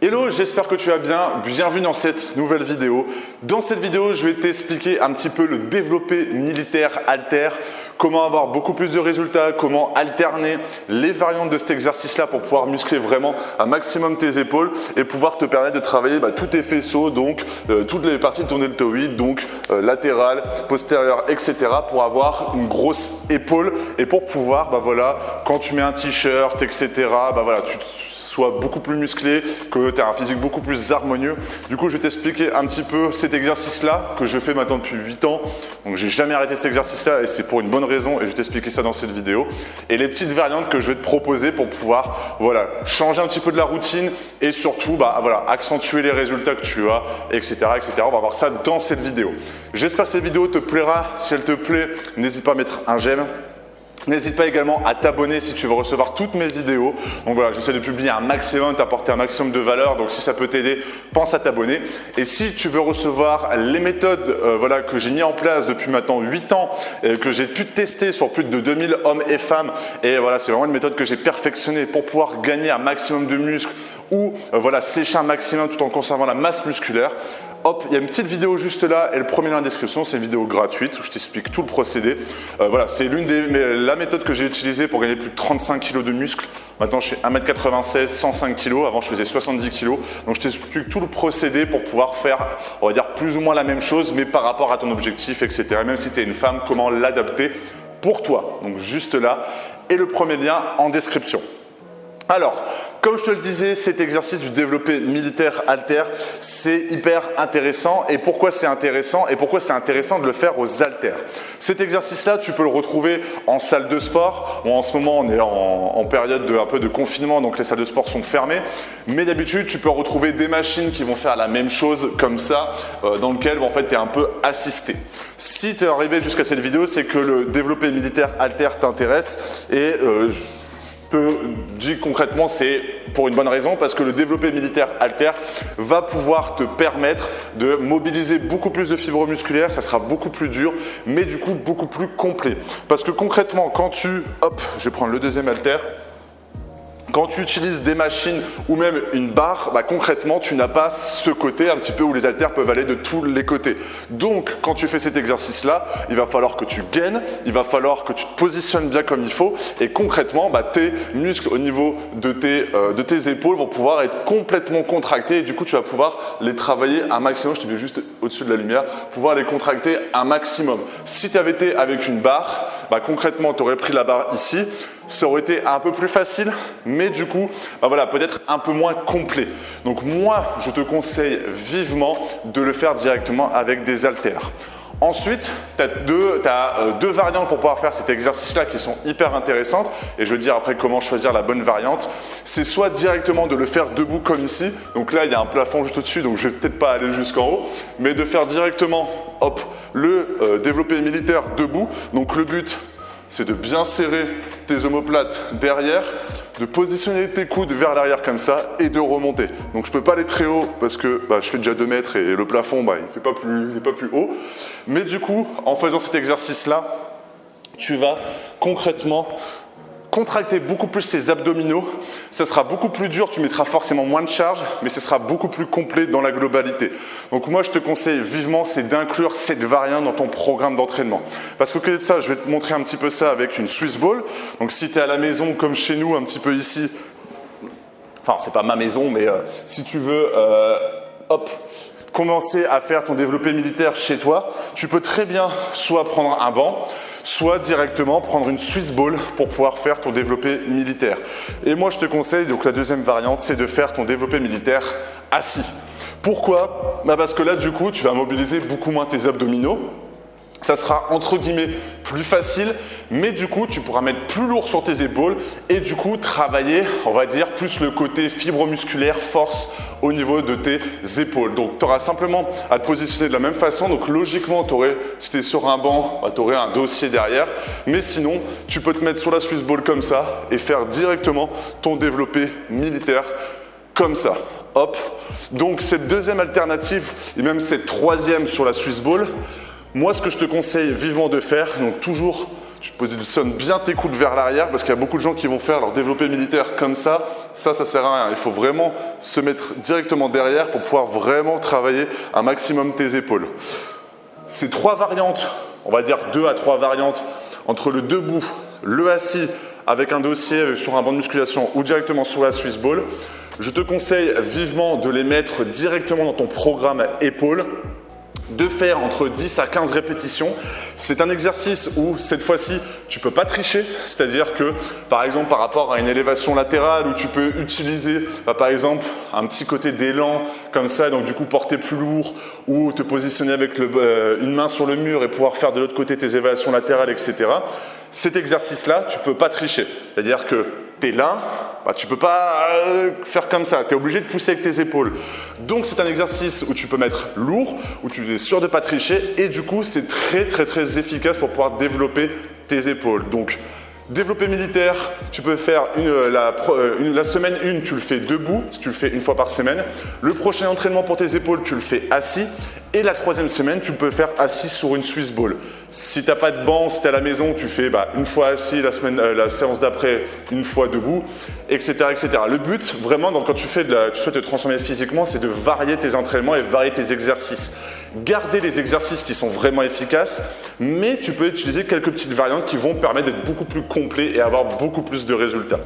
Hello, j'espère que tu vas bien. Bienvenue dans cette nouvelle vidéo. Dans cette vidéo, je vais t'expliquer un petit peu le développé militaire haltère, comment avoir beaucoup plus de résultats, comment alterner les variantes de cet exercice-là pour pouvoir muscler vraiment un maximum tes épaules et pouvoir te permettre de travailler tous tes faisceaux, donc toutes les parties de ton deltoïde, donc latérale, postérieure, etc. pour avoir une grosse épaule et pour pouvoir, quand tu mets un t-shirt, etc., tu sois beaucoup plus musclé, que tu as un physique beaucoup plus harmonieux. Du coup, je vais t'expliquer un petit peu cet exercice-là que je fais maintenant depuis 8 ans. Donc, j'ai jamais arrêté cet exercice-là et c'est pour une bonne raison et je vais t'expliquer ça dans cette vidéo. Et les petites variantes que je vais te proposer pour pouvoir changer un petit peu de la routine et surtout accentuer les résultats que tu as, etc., etc. On va voir ça dans cette vidéo. J'espère que cette vidéo te plaira. Si elle te plaît, n'hésite pas à mettre un j'aime. N'hésite pas également à t'abonner si tu veux recevoir toutes mes vidéos. Donc voilà, j'essaie de publier un maximum, t'apporter un maximum de valeur. Donc si ça peut t'aider, pense à t'abonner. Et si tu veux recevoir les méthodes que j'ai mis en place depuis maintenant 8 ans, que j'ai pu tester sur plus de 2000 hommes et femmes. Et voilà, c'est vraiment une méthode que j'ai perfectionnée pour pouvoir gagner un maximum de muscles ou sécher un maximum tout en conservant la masse musculaire. Hop, il y a une petite vidéo juste là et le premier lien en description, c'est une vidéo gratuite où je t'explique tout le procédé. C'est la méthode que j'ai utilisée pour gagner plus de 35 kg de muscle. Maintenant, je suis 1m96, 105 kg. Avant, je faisais 70 kg. Donc, je t'explique tout le procédé pour pouvoir faire, on va dire, plus ou moins la même chose, mais par rapport à ton objectif, etc. Même si tu es une femme, comment l'adapter pour toi. Donc, juste là. Et le premier lien en description. Alors, comme je te le disais, cet exercice du développé militaire haltère, c'est hyper intéressant. Et pourquoi c'est intéressant? Et pourquoi c'est intéressant de le faire aux haltères? Cet exercice-là, tu peux le retrouver en salle de sport. Bon, en ce moment, on est en période un peu de confinement, donc les salles de sport sont fermées. Mais d'habitude, tu peux retrouver des machines qui vont faire la même chose comme ça, dans lequel tu es un peu assisté. Si tu es arrivé jusqu'à cette vidéo, c'est que le développé militaire haltère t'intéresse et je te dis concrètement, c'est pour une bonne raison, parce que le développé militaire haltère va pouvoir te permettre de mobiliser beaucoup plus de fibres musculaires, ça sera beaucoup plus dur, mais du coup beaucoup plus complet. Parce que concrètement, je vais prendre le deuxième haltère. Quand tu utilises des machines ou même une barre, concrètement, tu n'as pas ce côté un petit peu où les haltères peuvent aller de tous les côtés. Donc, quand tu fais cet exercice-là, il va falloir que tu gaines, il va falloir que tu te positionnes bien comme il faut et concrètement, tes muscles au niveau de tes épaules vont pouvoir être complètement contractés et du coup, tu vas pouvoir les travailler un maximum. Je te mets juste au-dessus de la lumière, pouvoir les contracter un maximum. Si tu avais été avec une barre, concrètement, tu aurais pris la barre ici. Ça aurait été un peu plus facile, mais du coup, peut-être un peu moins complet. Donc moi, je te conseille vivement de le faire directement avec des haltères. Ensuite, tu as deux variantes pour pouvoir faire cet exercice-là qui sont hyper intéressantes. Et je vais te dire après comment choisir la bonne variante. C'est soit directement de le faire debout comme ici. Donc là, il y a un plafond juste au-dessus, donc je ne vais peut-être pas aller jusqu'en haut. Mais de faire directement le développé militaire debout. Donc le but, c'est de bien serrer tes omoplates derrière, de positionner tes coudes vers l'arrière comme ça et de remonter. Donc je ne peux pas aller très haut parce que je fais déjà 2 mètres et le plafond il n'est pas plus haut. Mais du coup, en faisant cet exercice-là, tu vas concrètement contracter beaucoup plus tes abdominaux, ça sera beaucoup plus dur, tu mettras forcément moins de charge, mais ce sera beaucoup plus complet dans la globalité. Donc moi, je te conseille vivement, c'est d'inclure cette variante dans ton programme d'entraînement. Parce qu'au côté de ça, je vais te montrer un petit peu ça avec une Swiss Ball. Donc si tu es à la maison, comme chez nous, un petit peu ici, enfin, c'est pas ma maison, mais si tu veux, commencer à faire ton développé militaire chez toi, tu peux très bien soit prendre un banc, soit directement prendre une Swiss Ball pour pouvoir faire ton développé militaire. Et moi, je te conseille, donc la deuxième variante, c'est de faire ton développé militaire assis. Pourquoi? Parce que là, du coup, tu vas mobiliser beaucoup moins tes abdominaux. Ça sera entre guillemets plus facile, mais du coup, tu pourras mettre plus lourd sur tes épaules et du coup, travailler, on va dire, plus le côté fibre musculaire, force au niveau de tes épaules. Donc, tu auras simplement à te positionner de la même façon. Donc, logiquement, si tu es sur un banc, tu aurais un dossier derrière. Mais sinon, tu peux te mettre sur la Swiss Ball comme ça et faire directement ton développé militaire comme ça. Hop. Donc, cette deuxième alternative et même cette troisième sur la Swiss Ball, moi, ce que je te conseille vivement de faire, donc toujours Tu positionnes bien tes coudes vers l'arrière parce qu'il y a beaucoup de gens qui vont faire leur développé militaire comme ça. Ça sert à rien. Il faut vraiment se mettre directement derrière pour pouvoir vraiment travailler un maximum tes épaules. Ces 3 variantes, on va dire 2 à 3 variantes entre le debout, le assis avec un dossier sur un banc de musculation ou directement sur la Swiss Ball. Je te conseille vivement de les mettre directement dans ton programme épaules, de faire entre 10 à 15 répétitions. C'est un exercice où cette fois-ci tu ne peux pas tricher, c'est-à-dire que par exemple par rapport à une élévation latérale où tu peux utiliser par exemple un petit côté d'élan comme ça, donc du coup porter plus lourd ou te positionner avec une main sur le mur et pouvoir faire de l'autre côté tes élévations latérales, etc. Cet exercice-là, tu ne peux pas tricher, c'est-à-dire que tu es là, tu ne peux pas faire comme ça, tu es obligé de pousser avec tes épaules. Donc c'est un exercice où tu peux mettre lourd, où tu es sûr de ne pas tricher et du coup c'est très efficace pour pouvoir développer tes épaules. Donc développé militaire, tu peux faire la semaine 1, tu le fais debout, si tu le fais une fois par semaine. Le prochain entraînement pour tes épaules, tu le fais assis. Et la 3e semaine, tu peux le faire assis sur une Swiss Ball. Si tu n'as pas de banc, si tu es à la maison, tu fais une fois assis, la séance d'après, une fois debout, etc. Le but, vraiment, quand tu souhaites te transformer physiquement, c'est de varier tes entraînements et varier tes exercices. Garder les exercices qui sont vraiment efficaces, mais tu peux utiliser quelques petites variantes qui vont permettre d'être beaucoup plus complet et avoir beaucoup plus de résultats.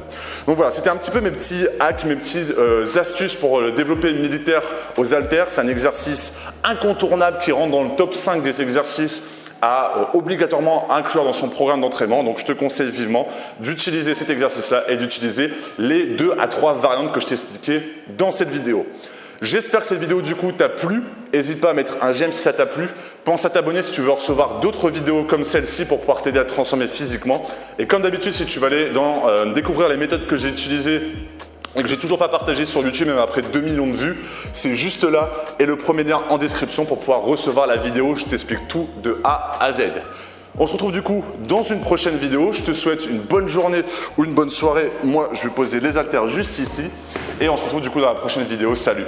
Donc voilà, c'était un petit peu mes petits hacks, mes petites astuces pour le développer militaire aux haltères. C'est un exercice incontournable qui rentre dans le top 5 des exercices à obligatoirement inclure dans son programme d'entraînement. Donc je te conseille vivement d'utiliser cet exercice-là et d'utiliser les 2 à 3 variantes que je t'ai expliquées dans cette vidéo. J'espère que cette vidéo du coup t'a plu. N'hésite pas à mettre un j'aime si ça t'a plu. Pense à t'abonner si tu veux recevoir d'autres vidéos comme celle-ci pour pouvoir t'aider à te transformer physiquement. Et comme d'habitude, si tu veux aller découvrir les méthodes que j'ai utilisées et que j'ai toujours pas partagé sur YouTube, même après 2 millions de vues, c'est juste là et le premier lien en description pour pouvoir recevoir la vidéo. Je t'explique tout de A à Z. On se retrouve du coup dans une prochaine vidéo. Je te souhaite une bonne journée ou une bonne soirée. Moi, je vais poser les haltères juste ici et on se retrouve du coup dans la prochaine vidéo. Salut!